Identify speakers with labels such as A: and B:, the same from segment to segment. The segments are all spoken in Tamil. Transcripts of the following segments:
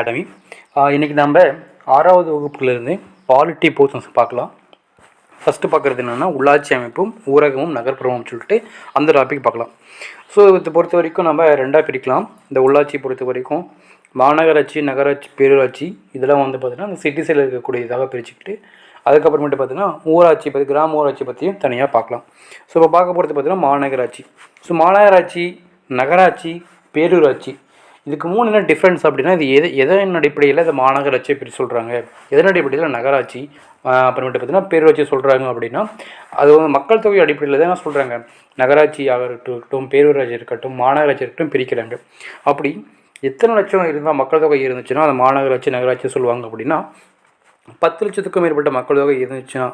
A: அகாடமி. இன்றைக்கி நம்ம 6வது வகுப்புலேருந்து பாலிட்டி போர்ஷன்ஸ் பார்க்கலாம். ஃபஸ்ட்டு பார்க்குறது என்னென்னா உள்ளாட்சி அமைப்பும் ஊரகமும் நகர்ப்புறமும் சொல்லிட்டு அந்த டாபிக் பார்க்கலாம். ஸோ இதை பொறுத்த வரைக்கும் நம்ம ரெண்டாக பிரிக்கலாம். இந்த உள்ளாட்சி பொறுத்த வரைக்கும் மாநகராட்சி, நகராட்சி, பேரூராட்சி இதெல்லாம் பார்த்திங்கன்னா அந்த சிட்டி சைடில் இருக்கக்கூடியதாக பிரிச்சுக்கிட்டு அதுக்கப்புறமேட்டு பார்த்திங்கன்னா ஊராட்சி பற்றி, கிராம ஊராட்சி பற்றியும் தனியாக பார்க்கலாம். ஸோ இப்போ பார்க்க போகிறது பார்த்திங்கன்னா மாநகராட்சி. ஸோ மாநகராட்சி, நகராட்சி, பேரூராட்சி இதுக்கு என்ன டிஃப்ரென்ஸ் அப்படின்னா, இது எதன் அடிப்படையில் இந்த மாநகராட்சி இப்படி சொல்கிறாங்க, எதன் அடிப்படையில் நகராட்சி அப்புறமேட்டு பார்த்திங்கன்னா பேரூராட்சி சொல்கிறாங்க அப்படின்னா, அது மக்கள் தொகை அடிப்படையில் தான் சொல்கிறாங்க. நகராட்சியாக இருக்கட்டும், பேரூராட்சி இருக்கட்டும், மாநகராட்சி இருக்கட்டும் பிரிக்கிறாங்க. அப்படி எத்தனை லட்சம் இருந்தால் மக்கள் தொகை இருந்துச்சுன்னா அது மாநகராட்சி, நகராட்சி சொல்லுவாங்க. அப்படின்னா 10 லட்சத்துக்கும் மேற்பட்ட மக்கள் தொகை இருந்துச்சுன்னா,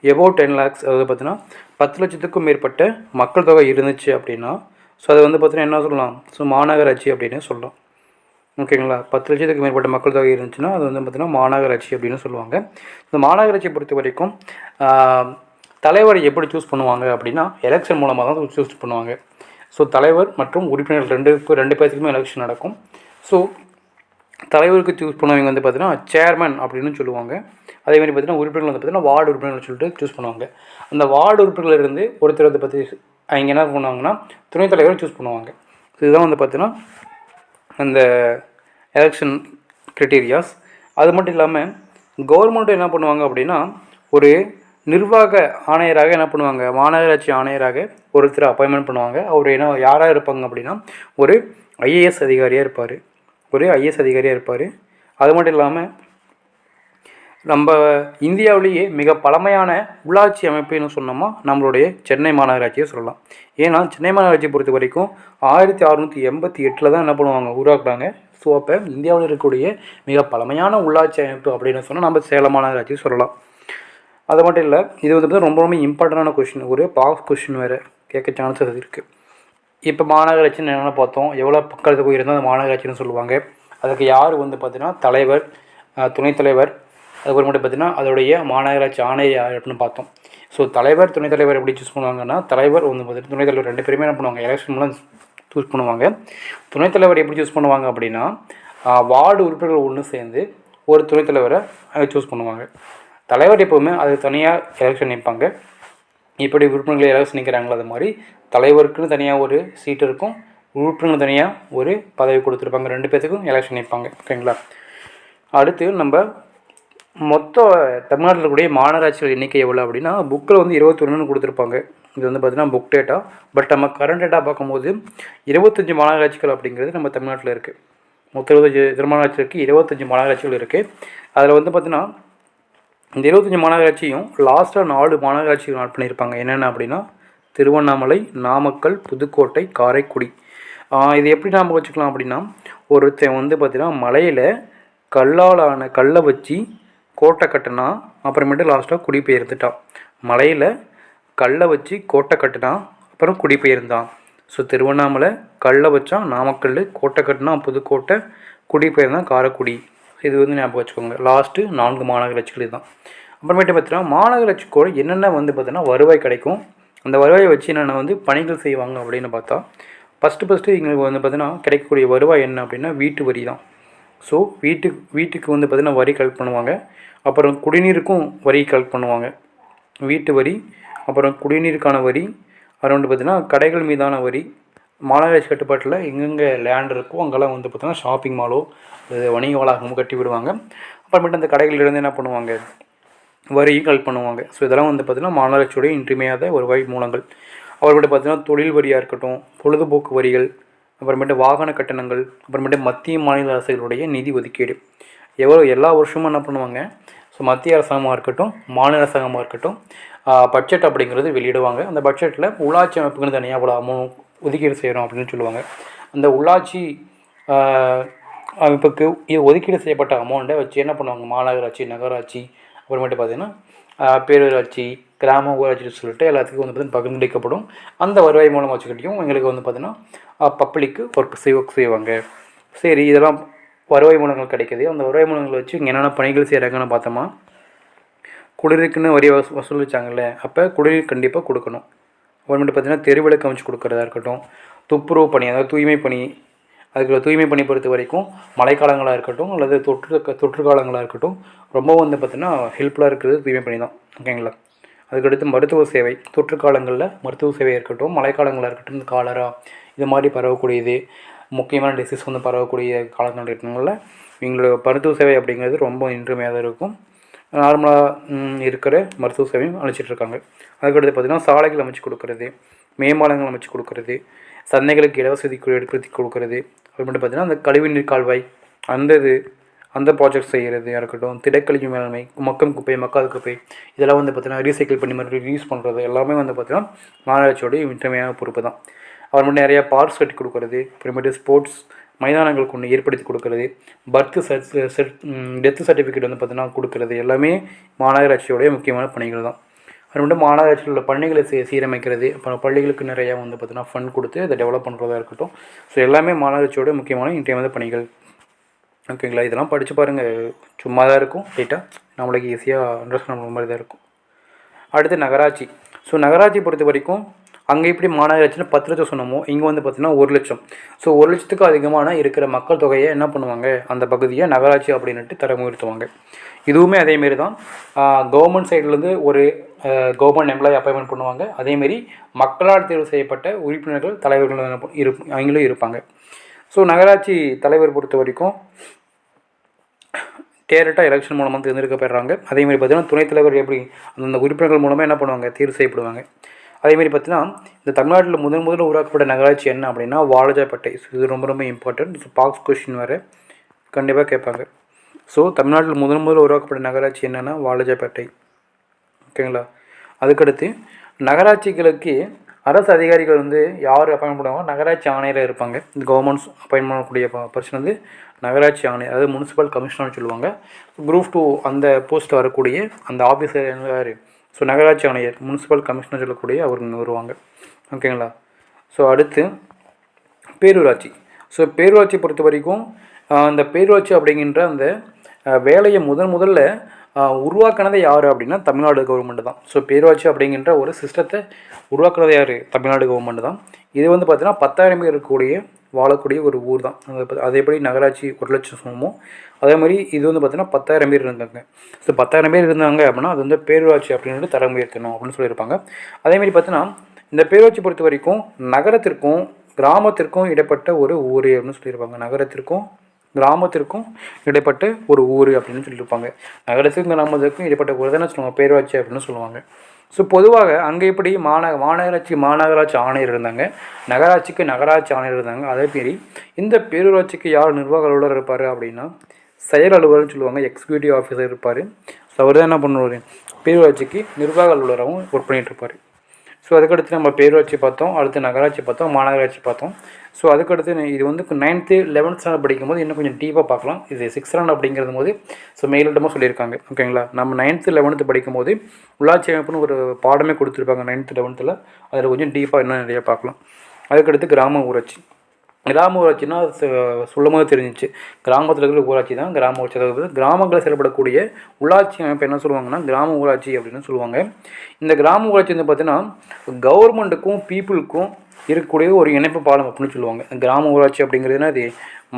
A: எபோவ் 10 lakhs, அதாவது பார்த்தீங்கன்னா 10 லட்சத்துக்கும் மேற்பட்ட மக்கள் தொகை இருந்துச்சு அப்படின்னா, ஸோ அதை பார்த்தீங்கன்னா என்ன சொல்லலாம், ஸோ மாநகராட்சி அப்படின்னு சொல்லலாம். ஓகேங்களா? 10 லட்சத்துக்கு மேற்பட்ட மக்கள் தொகை இருந்துச்சுன்னா அது பார்த்திங்கன்னா மாநகராட்சி அப்படின்னு சொல்லுவாங்க. இந்த மாநகராட்சியை பொறுத்த வரைக்கும் தலைவரை எப்படி சூஸ் பண்ணுவாங்க அப்படின்னா எலெக்ஷன் மூலமாக தான் சூஸ் பண்ணுவாங்க. ஸோ தலைவர் மற்றும் உறுப்பினர்கள் ரெண்டு பேர்த்துக்குமே எலெக்ஷன் நடக்கும். ஸோ தலைவருக்கு சூஸ் பண்ணுவாங்க பார்த்திங்கன்னா சேர்மன் அப்படின்னு சொல்லுவாங்க. அதேமாதிரி பார்த்திங்கன்னா உறுப்பினர்கள் பார்த்திங்கன்னா வார்டு உறுப்பினர்கள் சொல்லிட்டு சூஸ் பண்ணுவாங்க. அந்த வார்டு உறுப்பினர்லேருந்து ஒருத்தர் பற்றி அவங்க என்ன பண்ணுவாங்கன்னா துணைத் தலைவரை சூஸ் பண்ணுவாங்க. இதுதான் பார்த்திங்கன்னா அந்த எலெக்ஷன் க்ரைட்டீரியாஸ். அது மட்டும் இல்லாமல் கவர்மெண்ட்டு என்ன பண்ணுவாங்க அப்படின்னா ஒரு நிர்வாக ஆணையராக என்ன பண்ணுவாங்க, மாநகராட்சி ஆணையராக ஒருத்தர் அப்பாயின்மெண்ட் பண்ணுவாங்க. அவர் யாராக இருப்பாங்க அப்படின்னா ஒரு ஐஏஎஸ் அதிகாரியாக இருப்பார். அது மட்டும் இல்லாமல் நம்ம இந்தியாவிலேயே மிக பழமையான உள்ளாட்சி அமைப்புன்னு சொன்னோமா நம்மளுடைய சென்னை மாநகராட்சியை சொல்லலாம். ஏன்னா சென்னை மாநகராட்சியை பொறுத்த வரைக்கும் 1688 தான் என்ன பண்ணுவாங்க, உருவாக்குறாங்க. ஸோ அப்போ இந்தியாவில் இருக்கக்கூடிய மிக பழமையான உள்ளாட்சி அமைப்பு அப்படின்னு சொன்னால் நம்ம சேலம் மாநகராட்சி சொல்லலாம். அது மட்டும் இல்லை, இது ரொம்ப ரொம்ப இம்பார்ட்டண்டான கொஷின், ஒரு பாக்ஸ் கொஷின் வேறு கேட்க சான்சஸ் இருக்குது. இப்போ மாநகராட்சின்னு என்னென்ன பார்த்தோம், எவ்வளோ மக்கள் தொகை இருந்தால் அந்த மாநகராட்சின்னு சொல்லுவாங்க. அதுக்கு யார் பார்த்திங்கன்னா தலைவர், துணைத் தலைவர், அதுக்கப்புறமேட்டு பார்த்திங்கன்னா அதோடைய மாநகராட்சி ஆணையர் யார் அப்படின்னு பார்த்தோம். ஸோ தலைவர், துணைத் தலைவர் எப்படி சூஸ் பண்ணுவாங்கன்னா, தலைவர் பார்த்திங்கன்னா துணைத் தலைவர் ரெண்டு பேருமே என்ன பண்ணுவாங்க, எலெக்ஷன் மூலம் சூஸ் பண்ணுவாங்க. துணைத் தலைவர் எப்படி சூஸ் பண்ணுவாங்க அப்படின்னா வார்டு உறுப்பினர்கள் ஒன்று சேர்ந்து ஒரு துணைத் தலைவரை சூஸ் பண்ணுவாங்க. தலைவர் எப்போவுமே அது தனியாக எலெக்ஷன் நிற்பாங்க. இப்படி உறுப்பினர்களை எலெக்ஷன் நிற்கிறாங்களோ அது மாதிரி தலைவருக்குன்னு தனியாக ஒரு சீட் இருக்கும், உறுப்பினர்கள் தனியாக ஒரு பதவி கொடுத்துருப்பாங்க. ரெண்டு பேர்த்துக்கும் எலெக்ஷன் நிற்பாங்க. ஓகேங்களா? அடுத்து நம்ம மொத்த தமிழ்நாட்டில் இருக்கக்கூடிய மாநகராட்சிகள் எண்ணிக்கை எவ்வளோ அப்படின்னா புக்கில் 21 கொடுத்துருப்பாங்க. இது பார்த்திங்கன்னா புக் டேட்டா. பட் நம்ம கரண்ட் டேட்டா பார்க்கும்போது 25 மாநகராட்சிகள் அப்படிங்கிறது நம்ம தமிழ்நாட்டில் இருக்குது. மொத்த 25 மாநகராட்சி இருக்குது, 25 மாநகராட்சிகள் இருக்குது. அதில் பார்த்திங்கன்னா இந்த 25 மாநகராட்சியும் லாஸ்ட்டாக 4 மாநகராட்சிகள் ஆட் பண்ணியிருப்பாங்க. என்னென்ன அப்படின்னா திருவண்ணாமலை, நாமக்கல், புதுக்கோட்டை, காரைக்குடி. இது எப்படி நாம் வச்சுக்கலாம் அப்படின்னா, ஒருத்தன் பார்த்திங்கன்னா மலையில் கல்லை வச்சு கோட்டை கட்டினா, அப்புறமேட்டு லாஸ்ட்டாக குடிபெயர்ந்துட்டான். மலையில் கல்லை வச்சு கோட்டை கட்டினான், அப்புறம் குடிபெயர்ந்தான். ஸோ திருவண்ணாமலை கல்லை வச்சான், நாமக்கல் கோட்டை கட்டினா புதுக்கோட்டை, குடிபெயர்ந்தான் காரைக்குடி. இது ஞாபகம் வச்சுக்கோங்க. லாஸ்ட்டு 4 மாநகராட்சிகள் இதுதான். அப்புறமேட்டு பார்த்தீங்கன்னா மாநகராட்சி கூட என்னென்ன பார்த்தீங்கன்னா வருவாய் கிடைக்கும், அந்த வருவாயை வச்சு என்னென்ன பணிகள் செய்வாங்க அப்படின்னு பார்த்தா ஃபஸ்ட்டு எங்களுக்கு பார்த்தீங்கன்னா கிடைக்கக்கூடிய வருவாய் என்ன அப்படின்னா வீட்டு வரி தான். ஸோ வீட்டுக்கு பார்த்திங்கன்னா வரி கலெக்ட் பண்ணுவாங்க. அப்புறம் குடிநீருக்கும் வரி கலெக்ட் பண்ணுவாங்க. வீட்டு வரி, அப்புறம் குடிநீருக்கான வரி, அப்புறம் பார்த்திங்கன்னா கடைகள் மீதான வரி. மாநகராட்சி கட்டுப்பாட்டில் எங்கெங்கே லேண்ட் இருக்கோ அங்கெல்லாம் பார்த்திங்கன்னா ஷாப்பிங் மாலோ வணிக வளாகமும் கட்டி விடுவாங்க. அப்புறமேட்டு அந்த கடைகளிலிருந்து என்ன பண்ணுவாங்க, வரியும் கலெக்ட் பண்ணுவாங்க. ஸோ இதெல்லாம் பார்த்திங்கன்னா மாநகராட்சியோடைய இன்றியமையாத வருவாய் மூலங்கள். அப்புறமேட்டு பார்த்திங்கன்னா தொழில் வரியாக இருக்கட்டும், பொழுதுபோக்கு வரிகள், அப்புறமேட்டு வாகன கட்டணங்கள், அப்புறமேட்டு மத்திய மாநில அரசுகளுடைய நிதி ஒதுக்கீடு எல்லா வருஷமும் என்ன பண்ணுவாங்க. ஸோ மத்திய அரசாங்கமாக இருக்கட்டும், மாநில அரசாங்கமாக இருக்கட்டும், பட்ஜெட் அப்படிங்கிறது வெளியிடுவாங்க. அந்த பட்ஜெட்டில் உள்ளாட்சி அமைப்புக்கு தனியாக இவ்வளோ அமௌண்ட் ஒதுக்கீடு செய்கிறோம் அப்படின்னு சொல்லுவாங்க. அந்த உள்ளாட்சி அமைப்புக்கு ஒதுக்கீடு செய்யப்பட்ட அமௌண்ட்டை வச்சு என்ன பண்ணுவாங்க, மாநகராட்சி, நகராட்சி, அப்புறமேட்டு பார்த்திங்கன்னா பேரூராட்சி, கிராம ஊராட்சின்னு சொல்லிட்டு எல்லாத்துக்கும் பார்த்திங்கன்னா பகிர்ந்தளிக்கப்படும். அந்த வருவாய் மூலம் வச்சுக்கிட்டையும் எங்களுக்கு பார்த்திங்கன்னா பப்ளிக்கு ஒர்க் செய்வாங்க. சரி, இதெல்லாம் வருவாய் மூலங்கள் கிடைக்கிது. அந்த வருவாய் மூலங்களை வச்சு இங்கே என்னென்ன பணிகள் செய்கிறாங்கன்னு பார்த்தோமா, குடிநீருக்குன்னு வரி வசூலிச்சாங்கல்ல, அப்போ குடிநீர் கண்டிப்பாக கொடுக்கணும். அப்புறமேட்டு பார்த்திங்கன்னா தெருவிளக்கு அமைச்சு கொடுக்குறதா இருக்கட்டும், துப்புரவு பணி, அதாவது தூய்மை பணி, அதுக்கு தூய்மை பணி பொறுத்த வரைக்கும் மழைக்காலங்களாக இருக்கட்டும் அல்லது தொற்று காலங்களாக இருக்கட்டும் ரொம்ப வந்து பார்த்திங்கன்னா ஹெல்ப்ஃபுல்லாக இருக்கிறது தூய்மை பணி தான். ஓகேங்களா. அதுக்கடுத்து மருத்துவ சேவை, தொற்று காலங்களில் மருத்துவ சேவை இருக்கட்டும், மழைக்காலங்களாக இருக்கட்டும், இந்த காலரா இது மாதிரி பரவக்கூடியது முக்கியமான டிசீஸ் வந்து பரவக்கூடிய காலங்கள் இருக்கனால எங்களோட மருத்துவ சேவை அப்படிங்கிறது ரொம்ப இன்றியமையாக இருக்கும். நார்மலாக இருக்கிற மருத்துவ சேவையும் அளிச்சிட்ருக்காங்க. அதுக்கடுத்து பார்த்திங்கன்னா சாலைகள் அமைச்சு கொடுக்குறது, மேம்பாலங்கள் அமைச்சு கொடுக்குறது, சந்தைகளுக்கு இடவசதி ஏற்படுத்தி கொடுக்குறது, அது மட்டும் பார்த்திங்கன்னா அந்த கழிவுநீர் கால்வாய் அந்த ப்ராஜெக்ட் செய்கிறது இருக்கட்டும், திடக்கழிவு மேலாண்மை, மக்கும் குப்பை மக்காத குப்பை இதெல்லாம் வந்து பார்த்திங்கன்னா ரீசைக்கிள் பண்ணி மறுபடியும் யூஸ் பண்ணுறது எல்லாமே வந்து பார்த்திங்கன்னா மாநகராட்சியோடைய இன்றியமையான பொறுப்பு தான். அவர் மட்டும் நிறையா பார்க்ஸ் கட்டி கொடுக்குறது, அப்புறமேட்டு ஸ்போர்ட்ஸ் மைதானங்களுக்கு ஒன்று ஏற்படுத்தி கொடுக்குறது, டெத்து சர்டிஃபிகேட் வந்து பார்த்திங்கன்னா கொடுக்குறது எல்லாமே மாநகராட்சியோடைய முக்கியமான பணிகள் தான். அது மட்டும் மாநகராட்சியில் உள்ள பணிகளை சீரமைக்கிறது, அப்புறம் பள்ளிகளுக்கு நிறையா வந்து பார்த்திங்கன்னா ஃபண்ட் கொடுத்து அதை டெவலப் பண்ணுறதா இருக்கட்டும். ஸோ எல்லாமே மாநகராட்சியோட முக்கியமான இன்றியமையாத பணிகள். ஓகேங்களா. இதெல்லாம் படித்து பாருங்கள், சும்மா தான் இருக்கும், லைட்டாக நம்மளுக்கு ஈஸியாக அண்டர்ஸ்டாண்ட் பண்ணுற மாதிரி தான் இருக்கும். அடுத்து நகராட்சி. ஸோ நகராட்சி பொறுத்த வரைக்கும் அங்கே எப்படி மாநகராட்சின்னு 10 லட்சம் சொன்னமோ இங்கே வந்து பார்த்திங்கன்னா 1 லட்சம். ஸோ 1 லட்சத்துக்கு அதிகமான இருக்கிற மக்கள் தொகையை என்ன பண்ணுவாங்க, அந்த பகுதியை நகராட்சி அப்படின்ட்டு தர முயற்சிவாங்க. இதுவுமே அதேமாரி தான். கவர்மெண்ட் சைட்லேருந்து ஒரு கவர்மெண்ட் எம்ப்ளாயி அப்பாயின்மெண்ட் பண்ணுவாங்க. அதேமாரி மக்களால் தேர்வு செய்யப்பட்ட உறுப்பினர்கள் தலைவர்கள் அவங்களும் இருப்பாங்க. ஸோ நகராட்சி தலைவர் பொறுத்த வரைக்கும் டேரெக்டாக எலெக்ஷன் மூலமாக தேர்ந்தெடுக்கப்படுறாங்க. அதேமாதிரி பார்த்திங்கன்னா துணைத் தலைவர் எப்படி அந்த உறுப்பினர்கள் மூலமாக என்ன பண்ணுவாங்க, தேர்வு செய்யப்படுவாங்க. அதேமாதிரி பார்த்திங்கன்னா இந்த தமிழ்நாட்டில் முதல்ல உருவாக்கப்பட்ட நகராட்சி என்ன அப்படின்னா வாலாஜாப்பேட்டை. ஸோ இது ரொம்ப ரொம்ப இம்பார்ட்டன்ட். ஸோ பாக்ஸ் கொஸ்டின் வேறு கண்டிப்பாக கேட்பாங்க. ஸோ தமிழ்நாட்டில் முதல்ல உருவாக்கப்பட்ட நகராட்சி என்னென்னா வாலாஜாப்பேட்டை. ஓகேங்களா. அதுக்கடுத்து நகராட்சிகளுக்கு அரசு அதிகாரிகள் வந்து யார் அப்பாயின்ட் பண்ணுவாங்க, நகராட்சி ஆணையராக இருப்பாங்க. இந்த கவர்மெண்ட்ஸ் அப்பாயின்ட் பண்ணக்கூடிய பர்சன் வந்து நகராட்சி ஆணையர், அதாவது முனிசிபல் கமிஷனர்னு சொல்லுவாங்க. குரூப் 2 அந்த போஸ்ட் வரக்கூடிய அந்த ஆஃபீஸர் யார், ஸோ நகராட்சி ஆணையர் முனிசிபல் கமிஷனர் சொல்லக்கூடிய அவர் வருவாங்க. ஓகேங்களா. ஸோ அடுத்து பேரூராட்சி. ஸோ பேரூராட்சி பொறுத்த வரைக்கும் அந்த பேரூராட்சி அப்படிங்கின்ற அந்த வேலையை முதல்ல உருவாக்கினதே யார் அப்படின்னா தமிழ்நாடு கவர்மெண்ட் தான். ஸோ பேரூராட்சி அப்படிங்கிற ஒரு சிஸ்டத்தை உருவாக்குறது யார், தமிழ்நாடு கவர்மெண்ட் தான். இது வந்து பார்த்திங்கன்னா 10,000 பேர் வாழக்கூடிய ஒரு ஊர் தான். அது எப்படி நகராட்சி 1 லட்சம் சொன்னமோ அதே மாதிரி இது வந்து பார்த்திங்கன்னா 10,000 பேர் இருந்தாங்க. ஸோ 10,000 பேர் இருந்தாங்க அப்படின்னா அது வந்து பேரூராட்சி அப்படின்னு தரம் உயர்த்தணும் அப்படின்னு சொல்லியிருப்பாங்க. அதேமாதிரி பார்த்தீங்கன்னா இந்த பேரூராட்சி பொறுத்த வரைக்கும் நகரத்திற்கும் கிராமத்திற்கும் இடைப்பட்ட ஒரு ஊர் அப்படின்னு சொல்லியிருப்பாங்க. நகரத்திற்கும் கிராமத்திற்கும் இடைப்பட்ட ஒரு ஊர் அப்படின்னு சொல்லியிருப்பாங்க. நகரத்திற்கும் கிராமத்திற்கும் இடைப்பட்ட ஊர் தானே சொல்லுவாங்க பேரூராட்சி அப்படின்னு சொல்லுவாங்க. ஸோ பொதுவாக அங்கே எப்படி மாநகராட்சி ஆணையர் இருந்தாங்க, நகராட்சி ஆணையர் இருந்தாங்க. அதே மாரி இந்த பேரூராட்சிக்கு யார் நிர்வாக அலுவலர் இருப்பார் அப்படின்னா செயல் அலுவலர்னு சொல்லுவாங்க, எக்ஸிக்யூட்டிவ் ஆஃபீஸர் இருப்பார். ஸோ அவர் தான் என்ன பண்ணுவார், பேரூராட்சிக்கு நிர்வாக அலுவலராகவும் ஒர்க் பண்ணிகிட்ருப்பார். ஸோ அதுக்கடுத்து நம்ம பேரூராட்சி பார்த்தோம், அடுத்து நகராட்சி பார்த்தோம், மாநகராட்சி பார்த்தோம். ஸோ அதுக்கடுத்து இது வந்து 9th 11th ஸ்டாண்டர்ட் படிக்கும்போது இன்னும் கொஞ்சம் டீப்பாக பார்க்கலாம். இது 6th ஸ்டாண்டர்ட் அப்படிங்கிறது போது ஸோ மேலிடமாக சொல்லியிருக்காங்க. ஓகேங்களா. நம்ம 9th 11th படிக்கும்போது உள்ளாட்சி அமைப்புன்னு ஒரு பாடமே கொடுத்துருப்பாங்க 9th 11th. அதில் கொஞ்சம் டீப்பாக இன்னும் நிறையா பார்க்கலாம். அதுக்கடுத்து கிராம ஊராட்சி. ஊராட்சின்னா சொல்லும்போது தெரிஞ்சிச்சு, கிராமத்தில் இருக்கிற ஊராட்சி தான் கிராம ஊராட்சி. அதாவது கிராமங்களில் செயல்படக்கூடிய உள்ளாட்சி அமைப்பு என்ன சொல்லுவாங்கன்னா கிராம ஊராட்சி அப்படின்னு சொல்லுவாங்க. இந்த கிராம ஊராட்சி வந்து பார்த்திங்கன்னா கவர்மெண்ட்டுக்கும் பீப்புளுக்கும் இருக்கக்கூடிய ஒரு இணைப்பு பாலம் அப்படின்னு சொல்லுவாங்க. கிராம ஊராட்சி அப்படிங்கிறதுனா அது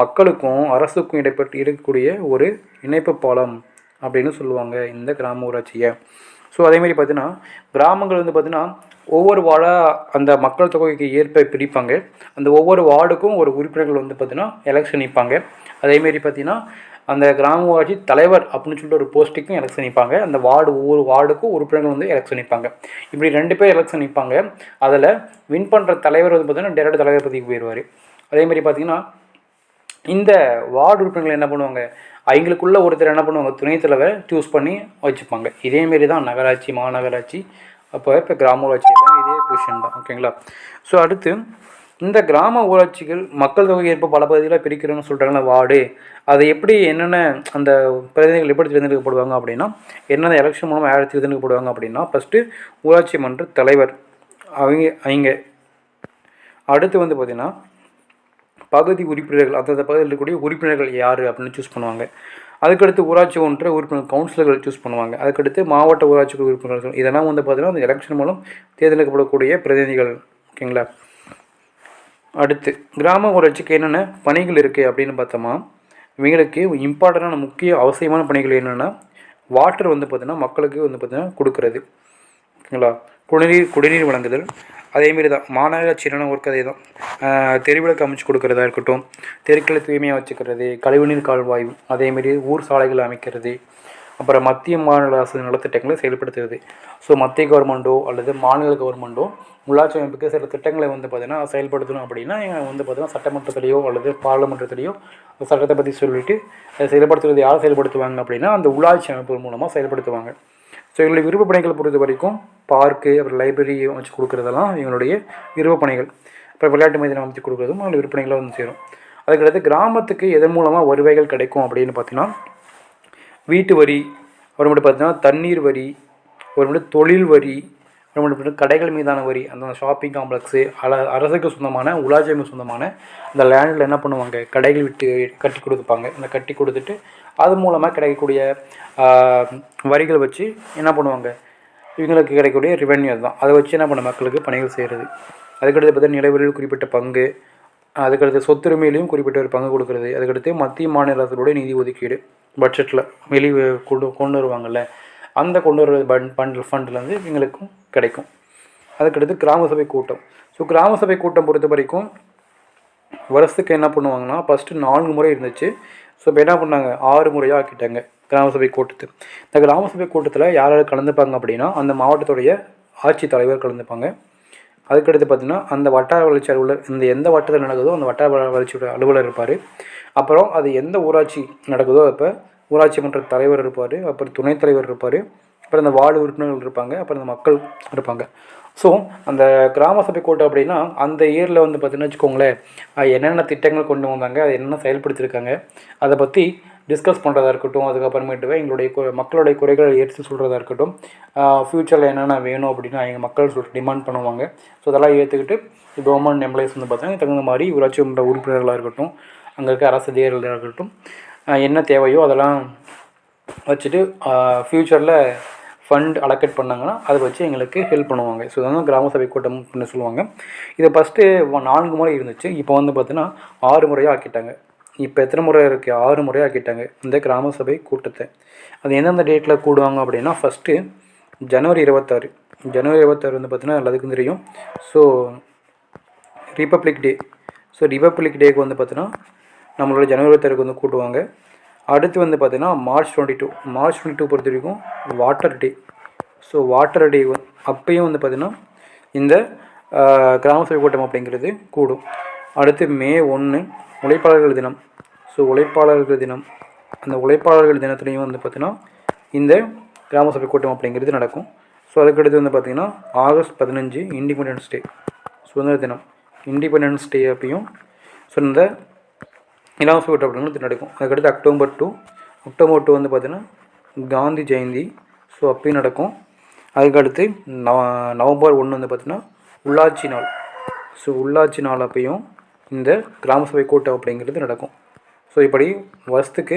A: மக்களுக்கும் அரசுக்கும் இடைப்பட்டு இருக்கக்கூடிய ஒரு இணைப்பு பாலம் அப்படின்னு சொல்லுவாங்க இந்த கிராம ஊராட்சியை. ஸோ அதேமாதிரி பார்த்தீங்கன்னா கிராமங்கள் வந்து பார்த்திங்கன்னா ஒவ்வொரு வார்டாக அந்த மக்கள் தொகைக்கு ஏற்ப பிரிப்பாங்க. அந்த ஒவ்வொரு வார்டுக்கும் ஒரு உறுப்பினர்கள் வந்து பார்த்திங்கன்னா எலெக்ஷன் நிற்பாங்க. அதேமாரி பார்த்திங்கன்னா அந்த கிராம ஊராட்சி தலைவர் அப்படின்னு சொல்லிட்டு ஒரு போஸ்ட்டுக்கும் எலெக்ஷன் நிற்பாங்க. அந்த ஒவ்வொரு வார்டுக்கும் உறுப்பினர்கள் வந்து எலெக்ஷன் நிற்பாங்க. இப்படி 2 பேர் எலெக்ஷன் நிற்பாங்க. அதில் வின் பண்ணுற தலைவர் வந்து பார்த்திங்கன்னா டேரக்ட் தலைவர் பதவிக்கு போயிடுவார். அதேமாதிரி பார்த்திங்கன்னா இந்த வார்டு உறுப்பினர்கள் என்ன பண்ணுவாங்க, அவங்களுக்குள்ள ஒருத்தர் என்ன பண்ணுவாங்க, துணைத் தலைவரை சூஸ் பண்ணி வச்சுப்பாங்க. இதேமாரி தான் நகராட்சி மாநகராட்சி இப்போ கிராம ஊராட்சி எல்லாம் இதே பொசிஷன் தான். ஓகேங்களா. ஸோ அடுத்து இந்த கிராம ஊராட்சிகள் மக்கள் தொகை ஏற்ப பல பகுதியில் பிரிக்கிறோன்னு சொல்கிறாங்களா வார்டு, அதை எப்படி என்னென்ன அந்த பிரதிநிதிகள் எப்படி தேர்ந்தெடுக்கப்படுவாங்க அப்படின்னா என்னென்ன எலெக்ஷன் மூலமாக யார் தேர்ந்தெடுக்கப்படுவாங்க அப்படின்னா ஃபஸ்ட்டு ஊராட்சி மன்ற தலைவர் அவங்க அடுத்து வந்து பார்த்திங்கன்னா பகுதி உறுப்பினர்கள், அந்தந்த பகுதியில் இருக்கக்கூடிய உறுப்பினர்கள் யார் அப்படின்னு சூஸ் பண்ணுவாங்க. அதுக்கடுத்து ஊராட்சி ஒன்றிய உறுப்பினர் கவுன்சிலர்கள் சூஸ் பண்ணுவாங்க. அதுக்கடுத்து மாவட்ட ஊராட்சி உறுப்பினர்கள். இதெல்லாம் வந்து பார்த்திங்கன்னா அந்த எலெக்ஷன் மூலம் தேர்ந்தெடுக்கப்படக்கூடிய பிரதிநிதிகள். ஓகேங்களா. அடுத்து கிராம ஊராட்சிக்கு என்னென்ன பணிகள் இருக்குது அப்படின்னு பார்த்தோமா, இவங்களுக்கு இம்பார்ட்டண்டான முக்கிய அவசியமான பணிகள் என்னென்னா, வாட்டர் வந்து பார்த்திங்கன்னா மக்களுக்கு வந்து பார்த்திங்கன்னா கொடுக்குறது, ஓகேங்களா. குடிநீர் வழங்குதல். அதேமாரி தான் மாநகராட்சி என்னென்ன ஒர்க் அதே தான். தெருவிளக்கு அமைச்சு கொடுக்குறதா இருக்கட்டும், தெருக்களை தூய்மையாக வச்சுக்கிறது, கழிவுநீர் கால்வாய், அதேமாரி ஊர் சாலைகள் அமைக்கிறது, அப்புறம் மத்திய மாநில அரசு நலத்திட்டங்களை செயல்படுத்துறது. ஸோ மத்திய கவர்மெண்ட்டோ அல்லது மாநில கவர்மெண்ட்டோ உள்ளாட்சி அமைப்புக்கு சில திட்டங்களை வந்து பார்த்திங்கன்னா செயல்படுத்தணும் அப்படின்னா வந்து பார்த்திங்கன்னா சட்டமன்றத்திலேயோ அல்லது பார்லிமெண்ட்லேயோ சட்டத்தை பற்றி சொல்லிவிட்டு அதை செயல்படுத்துவது யார் செயல்படுத்துவாங்க அப்படின்னா அந்த உள்ளாட்சி அமைப்பு மூலமாக செயல்படுத்துவாங்க. ஸோ இவங்களுடைய விருப்ப பணிகளை பொறுத்த வரைக்கும் பார்க்கு, அப்புறம் லைப்ரரி வச்சு கொடுக்குறதெல்லாம் இவங்களுடைய விருப்ப பணிகள். அப்புறம் விளையாட்டு மைதானம் அமைச்சு கொடுக்குறதும் அவங்களுடைய விற்பனைகளாக வந்து சேரும். அதுக்கடுத்து கிராமத்துக்கு எதன் மூலமாக வருவாய்கள் கிடைக்கும் அப்படின்னு பார்த்தீங்கன்னா, வீட்டு வரி, அப்புறமேட்டு பார்த்தீங்கன்னா தண்ணீர் வரி, அப்புறமேட்டு தொழில் வரி, அப்புறமேட்டு கடைகள் மீதான வரி, அந்த ஷாப்பிங் காம்ப்ளெக்ஸு, அரசுக்கு சொந்தமான உள்ளாட்சி அமைப்பு சொந்தமான அந்த லேண்டில் என்ன பண்ணுவாங்க, கடைகள் விட்டு கட்டி கொடுப்பாங்க. அந்த கட்டி கொடுத்துட்டு அது மூலமாக கிடைக்கக்கூடிய வரிகள் வச்சு என்ன பண்ணுவாங்க, இவங்களுக்கு கிடைக்கக்கூடிய ரெவென்யூ தான். அதை வச்சு என்ன பண்ண மக்களுக்கு பணிகள் செய்கிறது. அதுக்கடுத்து பார்த்தீங்கன்னா நிலவரியில் குறிப்பிட்ட பங்கு, அதுக்கடுத்து சொத்துரிமையிலையும் குறிப்பிட்ட ஒரு பங்கு கொடுக்குறது. அதுக்கடுத்து மத்திய மாநில அரசுடைய நிதி ஒதுக்கீடு பட்ஜெட்டில் வெளியே கொண்டு வருவாங்கள்ல, அந்த கொண்டு வர ஃபண்ட்லேருந்து இவங்களுக்கும் கிடைக்கும். அதுக்கடுத்து கிராம சபை கூட்டம். ஸோ கிராம சபை கூட்டம் பொறுத்த வரைக்கும் வருஷத்துக்கு என்ன பண்ணுவாங்கன்னா, ஃபஸ்ட்டு 4 முறை இருந்துச்சு. ஸோ இப்போ என்ன பண்ணாங்க, 6 முறையாக ஆக்கிட்டாங்க கிராம சபை கூட்டத்து. இந்த கிராம சபை கூட்டத்தில் யார் யார் கலந்துப்பாங்க அப்படின்னா, அந்த மாவட்டத்துடைய ஆட்சித்தலைவர் கலந்துப்பாங்க. அதுக்கடுத்து பார்த்திங்கன்னா அந்த வட்டார வளர்ச்சி அலுவலர், இந்த எந்த வட்டத்தில் நடக்குதோ அந்த வட்டார வளர்ச்சியோட அலுவலர் இருப்பார். அப்புறம் அது எந்த ஊராட்சி நடக்குதோ அப்போ ஊராட்சி மன்ற தலைவர் இருப்பார், அப்புறம் துணைத் தலைவர் இருப்பார், அப்புறம் அந்த வார்டு உறுப்பினர்கள் இருப்பாங்க, அப்புறம் அந்த மக்கள் இருப்பாங்க. ஸோ அந்த கிராம சபை கூட்டம் அப்படின்னா அந்த இயரில் வந்து பார்த்திங்கன்னா வச்சுக்கோங்களேன், என்னென்ன திட்டங்கள் கொண்டு வந்தாங்க, அது என்னென்ன செயல்படுத்தியிருக்காங்க, அதை பற்றி டிஸ்கஸ் பண்ணுறதா இருக்கட்டும். அதுக்கப்புறமேட்டுவே எங்களுடைய மக்களுடைய குறைகளை எடுத்து சொல்கிறதா இருக்கட்டும். ஃப்யூச்சரில் என்னென்ன வேணும் அப்படின்னு எங்கள் மக்கள் டிமாண்ட் பண்ணுவாங்க. ஸோ அதெல்லாம் ஏற்றுக்கிட்டு கவர்மெண்ட் எம்ப்ளாயிஸ் வந்து பார்த்தீங்கன்னா தகுந்த மாதிரி ஊராட்சி மன்ற உறுப்பினர்களாக இருக்கட்டும், அங்கே இருக்க அரசு அதிகாரிகளாக இருக்கட்டும், என்ன தேவையோ அதெல்லாம் வச்சுட்டு ஃப்யூச்சரில் ஃபண்ட் அலோகேட் பண்ணாங்கன்னா அதை வச்சு எங்களுக்கு ஹெல்ப் பண்ணுவாங்க. ஸோ இதான் கிராம சபை கூட்டம் அப்படின்னு சொல்லுவாங்க. இதை ஃபஸ்ட்டு 4 முறை இருந்துச்சு. இப்போ வந்து பார்த்தீங்கன்னா 6 முறையாக ஆக்கிட்டாங்க. இப்போ எத்தனை முறை இருக்குது, 6 முறையாக ஆக்கிட்டாங்க இந்த கிராம சபை கூட்டத்தை. அது எந்தெந்த டேட்டில் கூடுவாங்க அப்படின்னா, ஃபஸ்ட்டு ஜனவரி 26. ஜனவரி 26 வந்து பார்த்தீங்கன்னா எல்லாத்துக்கும் தெரியும். ஸோ ரிப்பப்ளிக் டே. ஸோ ரிப்பப்ளிக் டேக்கு வந்து பார்த்தீங்கன்னா நம்மளோட ஜனவரி 26க்கு வந்து கூட்டுவாங்க. அடுத்து வந்து பார்த்திங்கன்னா மார்ச் 22 பொறுத்த வரைக்கும் வாட்டர் டே. ஸோ வாட்டர் டே அப்பையும் வந்து பார்த்திங்கன்னா இந்த கிராம சபை கூட்டம் அப்படிங்கிறது கூடும். அடுத்து மே 1 உழைப்பாளர்கள் தினம். ஸோ உழைப்பாளர்கள் தினம், அந்த உழைப்பாளர்கள் தினத்துலேயும் வந்து பார்த்திங்கன்னா இந்த கிராம சபை கூட்டம் அப்படிங்கிறது நடக்கும். ஸோ அதுக்கடுத்து வந்து பார்த்திங்கன்னா ஆகஸ்ட் 15 இண்டிபெண்டன்ஸ் டே, சுதந்திர தினம். இண்டிபெண்டன்ஸ் டே அப்பையும் ஸோ இந்த கிராம சபை கூட்டம் அப்படிங்கிறது நடக்கும். அதுக்கடுத்து அக்டோபர் 2 வந்து பார்த்திங்கன்னா காந்தி ஜெயந்தி. ஸோ அப்பயும் நடக்கும். அதுக்கடுத்து நவம்பர் 1 வந்து பார்த்திங்கன்னா உள்ளாட்சி நாள். ஸோ உள்ளாட்சி நாள் அப்பையும் இந்த கிராம சபை கூட்டம் அப்படிங்கிறது நடக்கும். ஸோ இப்படி வருஷத்துக்கு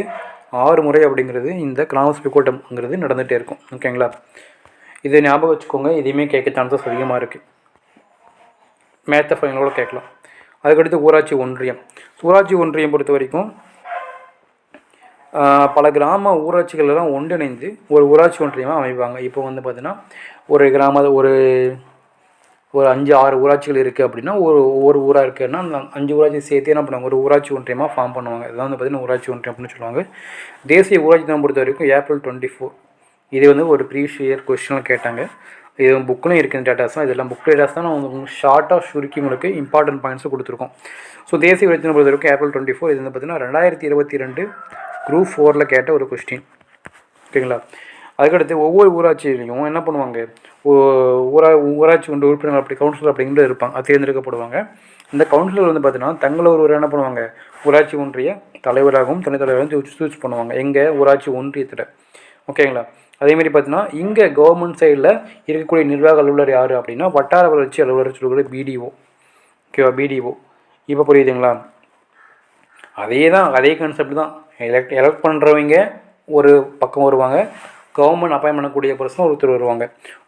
A: 6 முறை அப்படிங்கிறது இந்த கிராம சபை கூட்டம்ங்கிறது நடந்துகிட்டே இருக்கும். ஓகேங்களா, இதை ஞாபகம் வச்சுக்கோங்க. இதையுமே கேட்க சான்சஸ் அதிகமாக இருக்குது. மேத்த ஃபைனலோட கேட்கலாம். அதுக்கடுத்து ஊராட்சி ஒன்றியம். ஊராட்சி ஒன்றியம் பொறுத்த வரைக்கும் பல கிராம ஊராட்சிகளெல்லாம் ஒன்றிணைந்து ஒரு ஊராட்சி ஒன்றியமாக அமைப்பாங்க. இப்போ வந்து பார்த்திங்கன்னா ஒரு ஒரு 5-6 ஊராட்சிகள் இருக்குது அப்படின்னா ஒவ்வொரு ஊராக இருக்குதுன்னா அந்த 5 ஊராட்சி சேர்த்து என்ன பண்ணுவாங்க, ஒரு ஊராட்சி ஒன்றியமாக ஃபார்ம் பண்ணுவாங்க. இதுதான் வந்து பார்த்திங்கன்னா ஊராட்சி ஒன்றியம் அப்படின்னு சொல்லுவாங்க. தேசிய ஊராட்சி தினம் பொறுத்த வரைக்கும் ஏப்ரல் 24. இது வந்து ஒரு ப்ரீவியஸ் இயர் கொஸ்டினில் கேட்டாங்க. இது புக்லையும் இருக்குது இந்த டேட்டாஸ்லாம். இதெல்லாம் புக் டேட்டாஸ் தான் நான் உங்களுக்கு ஷார்ட்டாக சுருக்கி உங்களுக்கு இம்பார்ட்டன்ட் பாயிண்ட்ஸும் கொடுத்துருக்கோம். ஸோ தேசிய ஊராட்சி தினம் பொறுத்த வரைக்கும் ஏப்ரல் 24. இது வந்து பார்த்திங்கன்னா 2022 குரூப் 4 கேட்ட ஒரு கொஸ்டின். ஓகேங்களா. அதுக்கடுத்து ஒவ்வொரு ஊராட்சியிலையும் என்ன பண்ணுவாங்க, ஊராட்சி ஒன்று உறுப்பினர்கள் அப்படி கவுன்சிலர் அப்படிங்கிறது இருப்பாங்க, அது தேர்ந்தெடுக்கப்படுவாங்க. இந்த கவுன்சிலர் வந்து பார்த்தீங்கன்னா தங்களை ஒருவர் என்ன பண்ணுவாங்க, ஊராட்சி ஒன்றிய தலைவராகவும் துணைத் தலைவராகவும் சூஸ் பண்ணுவாங்க எங்கள் ஊராட்சி ஒன்றியத்தில். ஓகேங்களா. அதேமாதிரி பார்த்தீங்கன்னா இங்கே கவர்மெண்ட் சைடில் இருக்கக்கூடிய நிர்வாக அலுவலர் யார் அப்படின்னா வட்டார வளர்ச்சி அலுவலர் சொல்லக்கூடிய பிடிஓ. ஓகேவா, பிடிஓ. இப்போ புரியுதுங்களா. அதே கான்செப்ட் தான். எலெக்ட் பண்ணுறவங்க ஒரு பக்கம் வருவாங்க, கவர்மெண்ட் அப்பாயின் பண்ணக்கூடிய பர்சன் ஒருத்தர் வருவாங்க.